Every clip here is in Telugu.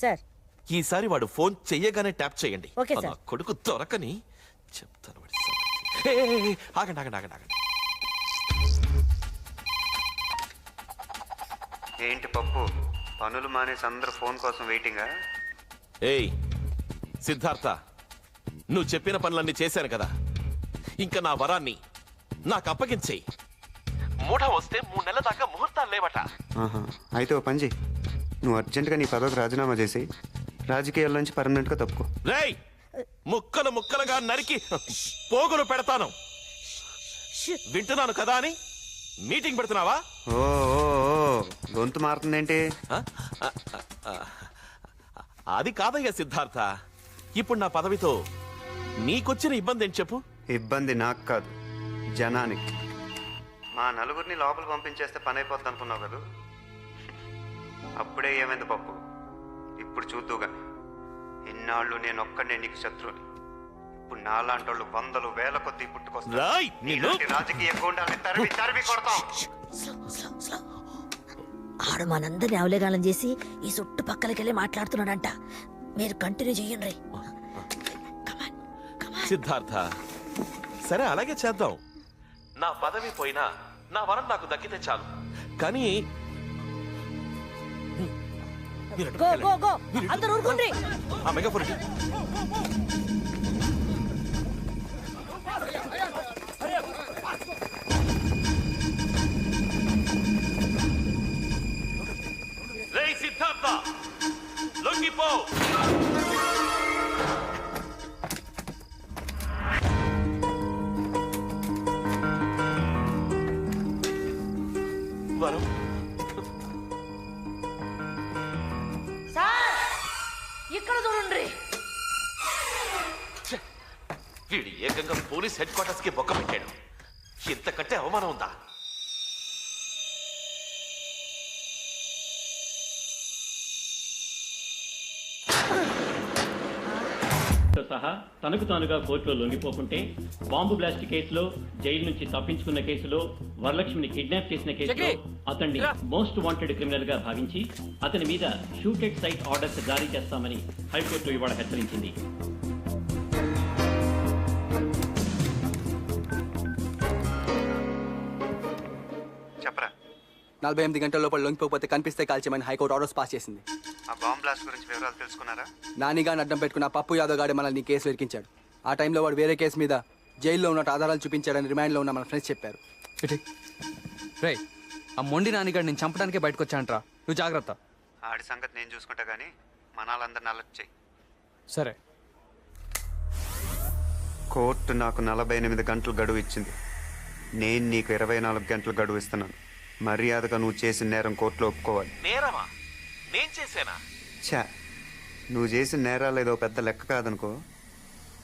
సార్. ఈసారి వాడు ఫోన్ చెయ్యగానే ట్యాప్ చేయండి. Okay sir. నా కొడుకు దొరకని చెప్తాను వాడి సంగతి. ఏయ్, ఆగండి ఆగండి ఆగండి ఆగండి. ఏంటి పప్పు, పనులు మానేసి అందరూ ఫోన్ కోసం వెయిటింగా? ఏయ్ సిద్ధార్థ, నువ్వు చెప్పిన పనులన్నీ చేశాను కదా, ఇంకా నా వరాన్ని నాకు అప్పగించేయి. మూఢ వస్తే 3 నెలల దాకా ముహూర్తాలు లేవట. ఆహా, అయితే ఓ పని చెయ్యి, నువ్వు అర్జెంటుగా నీ పదవికి రాజీనామా చేసి రాజకీయాల నుంచి పర్మనెంట్గా తప్పుకో. రేయ్, ముక్కలు ముక్కలుగా నరికి పోగులు పెడతాను. వింటున్నాను కదా అని మీటింగ్ పెడుతున్నావా? ఓ ఓ, ఓ, గొంతు మారుతుందేంటి? ఆ? అది కాదయ్యా సిద్ధార్థ, ఇప్పుడు నా పదవితో నీకొచ్చిన ఇబ్బంది ఏంటి చెప్పు? ఇబ్బంది నాకు కాదు, జనానికి. మా నలుగురిని లోపల పంపించేస్తే పని అయిపోద్ది అనుకున్నావు కదా, అప్పుడే ఏమైంది పప్పు. ఇప్పుడు చూద్దుగా, ఇన్నాళ్ళు నేను ఒక్కడే నీకు శత్రువుని. ఇప్పుడు నాలాంటి వాళ్ళు 100,000 వేల కొద్దీ పుట్టుకొస్తారు. రాయ్, నిన్ను రాజకీయ గూండాల్ని తరిమి తరిమి కొడతాం. ఆడు మనందరినీ అవలేగాలం చేసి ఈ చుట్టుపక్కలకెళ్ళి మాట్లాడుతున్నాడంట. మీరు కంటిన్యూ చెయ్యండి. సిద్ధార్థ, సరే అలాగే చేద్దాం. నా పదవి పోయినా నా వరం నాకు దక్కితే చాలు. కానీ గో గో గో, అందరూ ఊరుకోండి. ఆ మెగాఫోన్ ఇటు. రేయ్ సిద్ధార్థ, లొంగిపో. వరం, సార్ ఇక్కడ చూడండి. వీడు ఏకంగా పోలీస్ హెడ్ క్వార్టర్స్ కి బొక్క పెట్టాడు. ఇంతకంటే అవమానం ఉందా? సహా తనకు తానుగా కోర్టులో లొంగిపోకుంటే, బాంబు బ్లాస్ట్ కేసులో, జైలు నుంచి తప్పించుకున్న కేసులో, వరలక్ష్మిని కిడ్నాప్ చేసిన కేసులో అతన్ని మోస్ట్ వాంటెడ్ క్రిమినల్ గా భావించి అతని మీద షూటెడ్ సైట్ ఆర్డర్స్ జారీ చేస్తామని హైకోర్టు ఇవాళ హెచ్చరించింది. చెప్పరా, 48 గంటల లోపల లొంగిపోతే కనిపిస్తే కాల్చేయమని హైకోర్టు ఆర్డర్స్ పాస్ చేసింది. ఆ బాంబ్ బ్లాస్ట్ గురించి వివరాలు తెలుసుకున్నారా? నానిగాని అడ్డం పెట్టుకున్న పప్పు యాదవ్ గాడి మనల్ని కేసు ఇరికించాడు. ఆ టైంలో వాడు వేరే కేసు మీద జైల్లో ఉన్నట్టు ఆధారాలు చూపించాడని రిమాండ్లో ఉన్న మన ఫ్రెండ్స్ చెప్పారు. రే, ఆ మొండి నానిగాడు నేను చంపడానికే బయటకు వచ్చానంట్రా, నువ్వు జాగ్రత్త. ఆడి సంగతి నేను చూసుకుంటా గానీ మనాలందరిని అలర్ట్ చెయ్యి. సరే. కోర్టు నాకు 48 గంటలు గడువు ఇచ్చింది. నేను నీకు 24 గంటలు గడువు ఇస్తున్నాను. మర్యాదగా నువ్వు చేసిన నేరం కోర్టులో ఒప్పుకోవాలి. నేరమా? నేను చేశానా? ఛా, నువ్వు చేసిన నేరాలు ఏదో పెద్ద లెక్క కాదనుకో.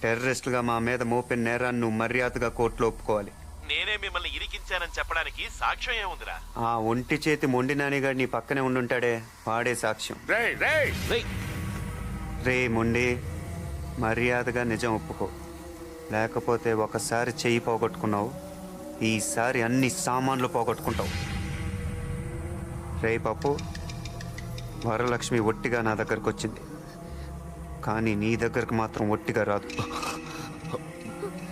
టెర్రరిస్టులుగా మా మీద మోపిన నేరాన్ని నువ్వు మర్యాదగా కోర్టులో ఒప్పుకోవాలి. నేనే మిమ్మల్ని ఇరికించానని చెప్పడానికి సాక్ష్యం ఏముందిరా? ఆ ఒంటి చేతి మొండి నానిగాడు నీ పక్కనే ఉండుంటాడే, వాడే సాక్ష్యం. రేయ్, రే మొండి, మర్యాదగా నిజం ఒప్పుకో, లేకపోతే ఒకసారి చెయ్యి పోగొట్టుకున్నావు, ఈసారి అన్ని సామాన్లు పోగొట్టుకుంటావు. రే పప్పు, వరలక్ష్మి ఒట్టిగా నా దగ్గరకు వచ్చింది, కానీ నీ దగ్గరకు మాత్రం ఒట్టిగా రాదు.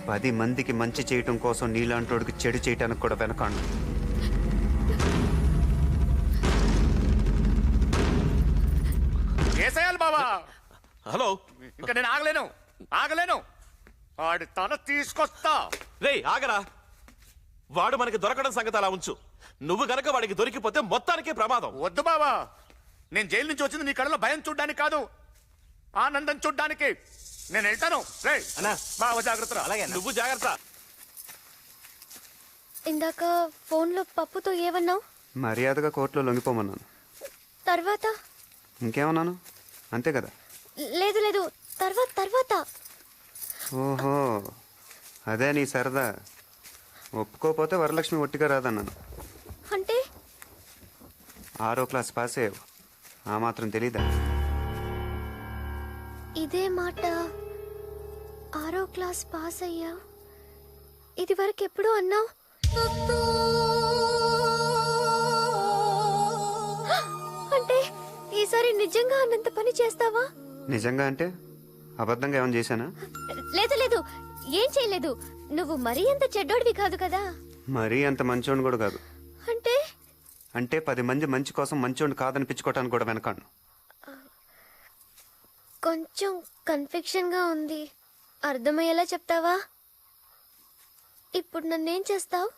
10 మందికి మంచి చేయటం కోసం నీలాంటోడికి చెడు చేయటానికి కూడా వెనకాడు. ఏసేయాలి బాబా. హలో, ఇంకా నేను ఆగలేను. వాడి తల తీసుకొస్తా. రేయ్ ఆగరా. వాడు మనకి దొరకడం సంగతి అలా ఉంచు. నువ్వు గనక వాడికి దొరికిపోతే మొత్తానికే ప్రమాదం. వద్దు బాబా, నేను జైలు నుంచి వచ్చింది నీ కళ్ళలో భయం చూడ్డానికి కాదు, ఆనందం చూడ్డానికి. నేను వెళ్తాను. రే బావ, జాగ్రత్త. అలాగే, నువ్వు జాగ్రత్త. ఇందాక ఫోన్లో పప్పుతో ఏమన్నావు? మర్యాదగా కోర్టులో లొంగిపోమన్నాను. తర్వాత ఇంకేమన్నాను? అంతే కదా. లేదు లేదు, తర్వాత ఓహో, అదే నీ సరదా. ఒప్పుకోపోతే వరలక్ష్మి ఒట్టిగా రాదన్నాను. అంటే 6వ క్లాస్ పాస్ అయ్యావు, ఆ మాత్రం తెలీదా? ఇదే మాట 6వ క్లాస్ పాస్ అయ్యా, ఇది వరకు ఎప్పుడు అన్నావు? అంటే ఈసారి నిజంగా అన్నంత పని చేస్తావా? నిజంగా అంటే అబద్ధంగా ఏమైనా చేశానా? లేదు లేదు, ఏం చేయలేదు. నువ్వు మరీ అంత చెడ్డోడివి కాదు కదా. మరీ అంత మంచోడిని కూడా కాదు. అంటే అంటే 10 మంది మంచి కోసం మంచోడిని కాదనిపించుకోవటానికి కూడా వెనకాను. కొంచెం కన్ఫ్యూషన్ గా ఉంది. అర్థమయ్యేలా చెప్తావా? ఇప్పుడు నన్నేం చేస్తావు?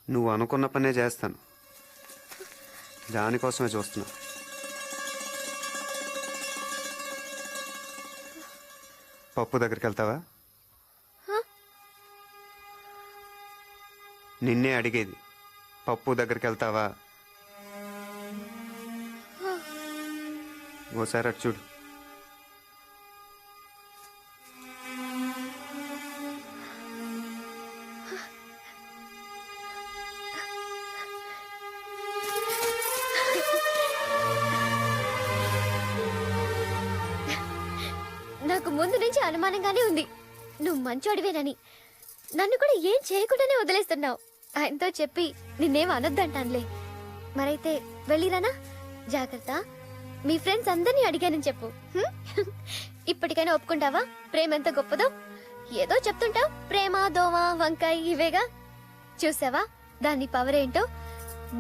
నువ్వు అనుకున్న పనే చేస్తాను. దానికోసమే చూస్తున్నా. పప్పు దగ్గరికి వెళ్తావా? నిన్నే అడిగేది. పప్పు దగ్గరికి వెళ్తావా? ఓసారి అటు చూడు. నాకు ముందు నుంచి అనుమానంగానే ఉంది నువ్వు మంచోడివేనని. నన్ను కూడా ఏం చేయకుండానే వదిలేస్తున్నావు. ఆయనతో చెప్పి నిన్నేం అనొద్దంటానులే. మరైతే వెళ్ళిరానా? జాగ్రత్త. మీ ఫ్రెండ్స్ అందరినీ అడిగానని చెప్పు. హ్మ్? ఇప్పటికైనా ఒప్పుకుంటావా ప్రేమ ఎంత గొప్పదో? ఏదో చెప్తుంటావు, ప్రేమ దోమ వంకాయ ఇవేగా. చూసావా దాని పవర్ ఏంటో?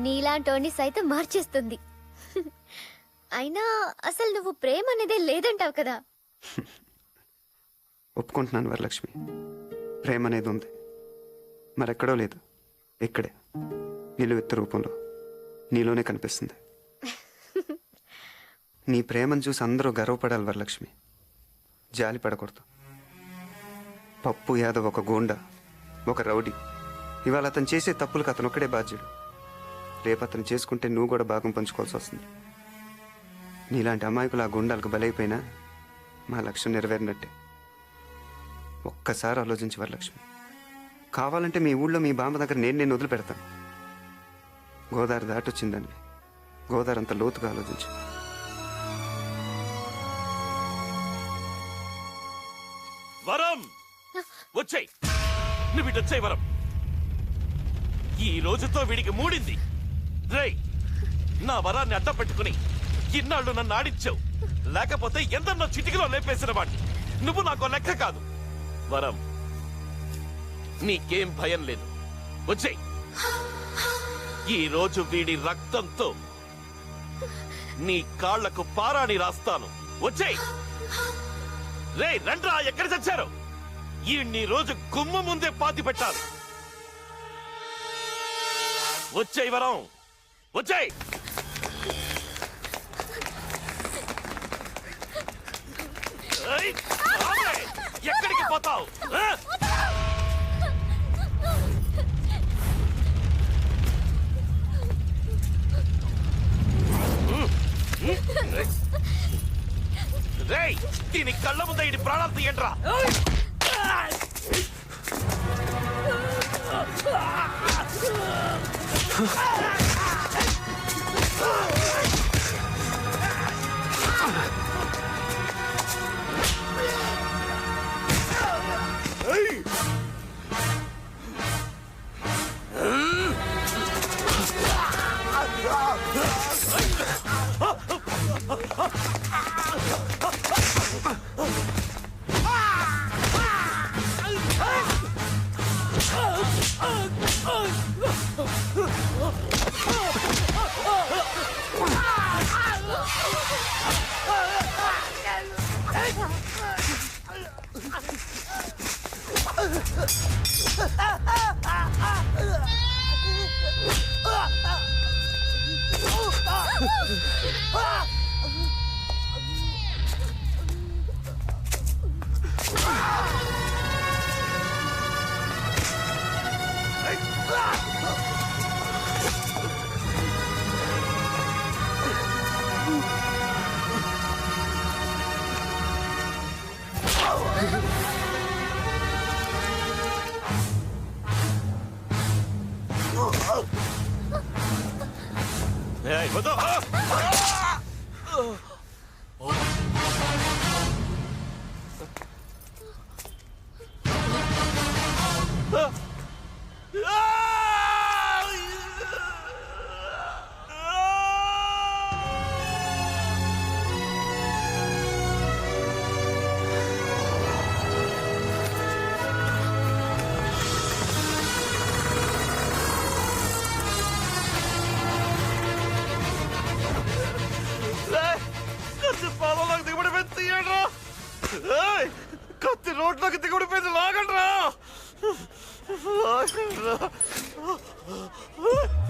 నీలాంటోని సైతం మార్చేస్తుంది. అయినా అసలు నువ్వు ప్రేమ అనేదే లేదంటావు కదా. ఒప్పుకుంటున్నాను వరలక్ష్మి, ప్రేమ అనేది ఉంది. మరెక్కడో లేదు, ఇక్కడే నిలువెత్తు రూపంలో నీలోనే కనిపిస్తుంది. నీ ప్రేమను చూసి అందరూ గర్వపడాలి వరలక్ష్మి, జాలి పడకూడదు. పప్పు యాదవ్ ఒక గూండా, ఒక రౌడీ. ఇవాళ అతను చేసే తప్పులకు అతను ఒక్కడే బాధ్యుడు. రేపు అతను చేసుకుంటే నువ్వు కూడా భాగం పంచుకోవాల్సి వస్తుంది. నీలాంటి అమాయకులు ఆ గుండాలకు బలైపోయినా మా లక్ష్యం నెరవేరినట్టే. ఒక్కసారి ఆలోచించి వరలక్ష్మి, కావాలంటే మీ ఊళ్ళో మీ బామ్మ దగ్గర నేను వదిలిపెడతాను. గోదావరి దాటొచ్చిందండి. గోదావరి అంత లోతుగా ఆలోచించు. వరం వచ్చాయి, నువ్వు ఇటు వచ్చాయి వరం. ఈ రోజుతో వీడికి మూడింది. రేయ్, నా వరాన్ని అడ్డం పెట్టుకుని ఇన్నాళ్ళు నన్ను ఆడించావు. లేకపోతే ఎందరినో చిటికలో లేపేసిన వాడిని. నువ్వు నాకు లెక్క కాదు. వరం, నీకేం భయం లేదు. వచ్చేయ్. ఈ రోజు వీడి రక్తంతో నీ కాళ్లకు పారాణి రాస్తాను. వచ్చేయ్. రే రండ్రా, ఎక్కడ చచ్చారు? ఈ రోజు గుమ్మ ముందే పాతి పెట్టాలి. వచ్చేయ్ వరం, వచ్చేయ్. ఎక్కడికి పోతావు? రేయ్, దీని కళ్ళ ముందే ఇది ప్రాణాలు తీయండిరా. ఏయ్, వద్దు. కత్తి పాలలోకి దిగబడిపోయింది తీయండిరా. ఏయ్, కత్తి రోడ్లోకి దిగబడిపోయింది లాగండిరా. లాగండిరా.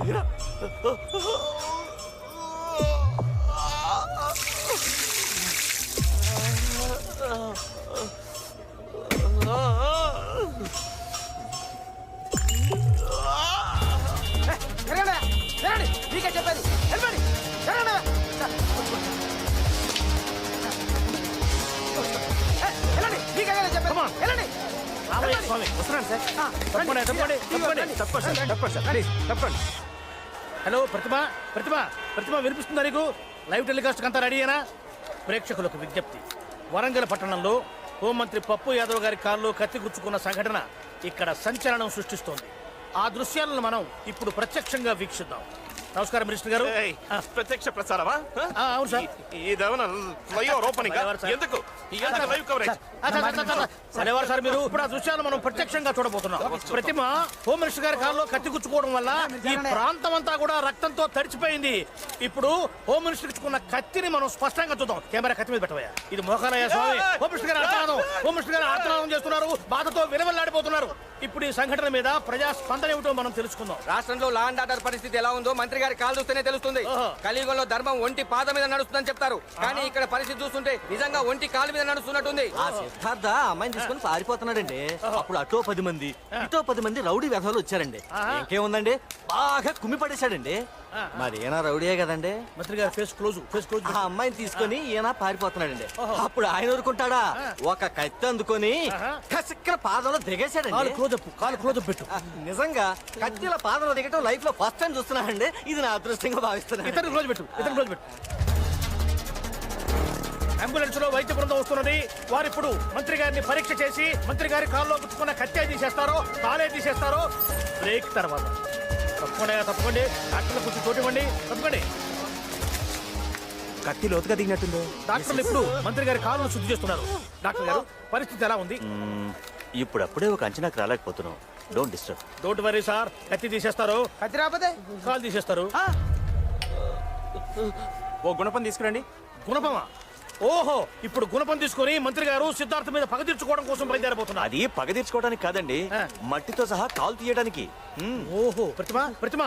తీరా. నీకే చెప్పేది వెళ్ళండి. హలో ప్రతిమ ప్రతిమ ప్రతిమ వినిపిస్తుందా నీకు? లైవ్ టెలికాస్ట్ అంతా రెడీయేనా? ప్రేక్షకులకు విజ్ఞప్తి, వరంగల్ పట్టణంలో హోంమంత్రి పప్పు యాదవ్ గారి కారులో కత్తి గుచ్చుకున్న సంఘటన ఇక్కడ సంచలనం సృష్టిస్తోంది. ఆ దృశ్యాలను మనం ఇప్పుడు ప్రత్యక్షంగా వీక్షిద్దాం. నమస్కారం మినిస్టర్ గారు. ఏయ్, ప్రత్యక్ష ప్రసారమా? అవును సార్. ఇదేమన్నా లైవ్ ఓపెనింగ్? ఎందుకు ఇదంతా లైవ్ కవరేజ్? సరేవారు సార్, మీరు ఇప్పుడు ఆ దృశ్యాలు మనం ప్రత్యక్షంగా చూడబోతున్నాం. ప్రతిమ హోమ్ మినిస్టర్ గారి కారులో కత్తి గుచ్చుకోవడం వల్ల ఈ ప్రాంతం అంతా కూడా రక్తంతో తడిచిపోయింది. ఇప్పుడు హోమ్ మినిస్టర్ ఇచ్చుకున్న కత్తిని మనం స్పష్టంగా చూద్దాం. కెమెరా కత్తి మీద పెట్టవయ్యా. ఇది మోకాలయ్య స్వామి. హోమ్ మినిస్టర్ గారు ఆర్తనాదం, హోమ్ మినిస్టర్ గారు ఆర్తనాదం చేస్తున్నారు, బాధతో విలవెల్లాడిపోతున్నారు. ఇప్పుడు ఈ సంఘటన మీద ప్రజా స్పందన ఏమిటో మనం తెలుసుకుందాం. రాష్ట్రంలో లా అండ్ ఆర్డర్ పరిస్థితి ఎలా ఉందో మంత్రి గారి కాలు చూస్తేనే తెలుస్తుంది. కలియుగంలో ధర్మం ఒంటి పాద మీద నడుస్తుందని చెప్తారు, కానీ ఇక్కడ పరిస్థితి చూస్తుంటే నిజంగా ఒంటి కాలు మీద నడుస్తున్నట్టుంది. ఆ సిద్ధార్థ అమ్మాయిని తీసుకొని పారిపోతున్నాడండి. అప్పుడు అటో 10 మంది ఇటో 10 మంది రౌడీ వ్యధలు వచ్చారండి. ఇంకేముందండి, బాగా కుమ్మి పడేశాడండి. మరి ఈయన రౌడీయే కదండి. మంత్రి గారు ఫేస్ క్లోజ్, ఫేస్ క్లోజ్. ఆ అమ్మాయిని తీసుకొని ఈయన పారిపోతున్నాడండి. అప్పుడు ఆయన ఊరుకుంటాడా, ఒక కత్తి అందుకొని కసిక్ర పాదంలో దిగేశాడండి. కాలు క్లోజ్ పెట్టు. నిజంగా కత్తిల పాదంలో దిగటం లైఫ్ లో ఫస్ట్ టైం చూస్తున్నానండి. ఇది నా అదృష్టంగా భావిస్తున్నాను. ఇతను క్లోజ్ పెట్టు, ఇతను క్లోజ్ పెట్టు. అంబులెన్స్ లో వైద్య బృందం వస్తున్నది. వారు ఇప్పుడు మంత్రి గారిని పరీక్ష చేసి మంత్రి గారి కాల్లో గుచ్చుకున్న కత్తి తీసేస్తారో కాలే తీసేస్తారో బ్రేక్ తర్వాత. తప్పకుండా డాక్టర్లు కొంచెం చోటివ్వండి. తప్పకండి. కత్తి లోతుగా దిగినట్టుంది. డాక్టర్లు ఇప్పుడు మంత్రి గారి కాళ్ళను శుద్ధి చేస్తున్నారు. డాక్టర్ గారు, పరిస్థితి ఎలా ఉంది? ఇప్పుడప్పుడే ఒక అంచనాకు రాలేకపోతున్నాం. Don't disturb. Don't worry sir, కత్తి తీసేస్తారు, కత్తి రాకపోతే కాలు తీసేస్తారు. ఓ గుణపం తీసుకురండి. గుణపమా? ఓహో, ఇప్పుడు గుణపం తీసుకొని మంత్రి గారు సిద్ధార్థ మీద పగ తీర్చుకోవడం కోసం బయలుదేరబోతున్నారు. అది పగ తీర్చుకోవడానికి కాదండి, మట్టితో సహా కాలు తీయడానికి. ఓహో, ప్రతిమ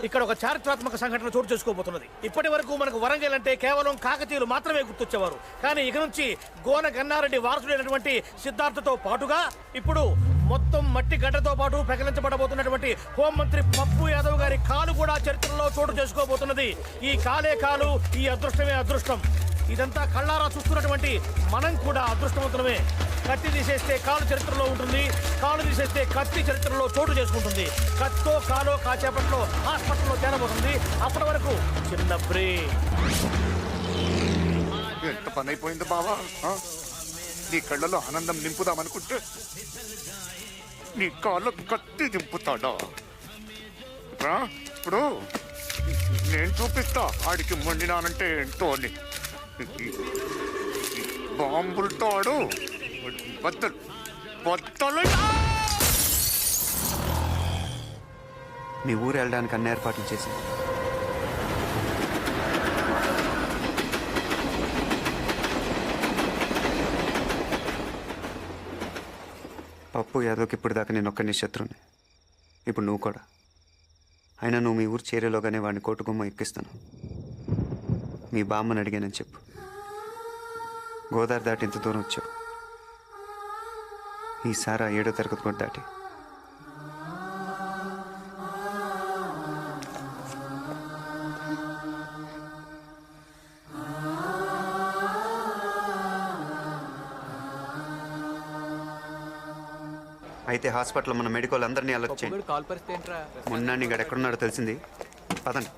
ఇక్కడ ఒక చారిత్రాత్మక సంఘటన చోటు చేసుకోబోతున్నది. ఇప్పటి వరకు మనకు వరంగల్ అంటే కేవలం కాకతీయులు మాత్రమే గుర్తొచ్చేవారు. కానీ ఇక నుంచి గోన గన్నారెడ్డి వారసుడైనటువంటి సిద్ధార్థతో పాటుగా ఇప్పుడు మొత్తం మట్టి గడ్డతో పాటు పెకలించబడబోతున్నటువంటి హోంమంత్రి పప్పు యాదవ్ గారి కాలు కూడా చరిత్రలో చోటు చేసుకోబోతున్నది. ఈ కాలే కాలు, ఈ అదృష్టమే అదృష్టం. ఇదంతా కళ్ళారా చూస్తున్నటువంటి మనం కూడా అదృష్టవంతులమే. కత్తి తీసేస్తే కాలు చరిత్రలో ఉంటుంది, కాలు తీసేస్తే కత్తి చరిత్రలో చోటు చేసుకుంటుంది. కత్తో కాలో కాసేపట్లో హాస్పిటల్లో చేరబోతుంది. అప్పటి వరకు చిన్న బ్రేక్. ఎంత పని అయిపోయింది బావా. నీ కళ్ళలో ఆనందం నింపుదామనుకుంటే నీ కాళ్ళు కత్తి దింపుతాడా? ఇప్పుడు నేను చూపిస్తా ఆడికి మండినానంటే ఏంటో అని. బాంబులతో ఆడు బద్దలు బద్దలు. మీ ఊరు వెళ్ళడానికి అన్ని ఏర్పాట్లు చేసింది. పప్పు యాదవ్కి ఇప్పుడు దాకా నేను ఒక్కని శత్రువుని. ఇప్పుడు నువ్వు కూడా. అయినా నువ్వు మీ ఊరు చేరేలోగానే వాడిని కోటుగుమ్మ ఎక్కిస్తాను. మీ బామ్మని అడిగానని చెప్పు. గోదావరి దాటి ఇంత దూరం వచ్చావు. ఈసారి 7వ తరగతి కూడా దాటి. అయితే హాస్పిటల్లో మన మెడికల్ అందరినీ అలర్ట్ చేయండి. కాల్ పరిస్థితి ఏంట్రా? మొన్న గడ ఎక్కడున్నాడో తెలిసింది. పదండి.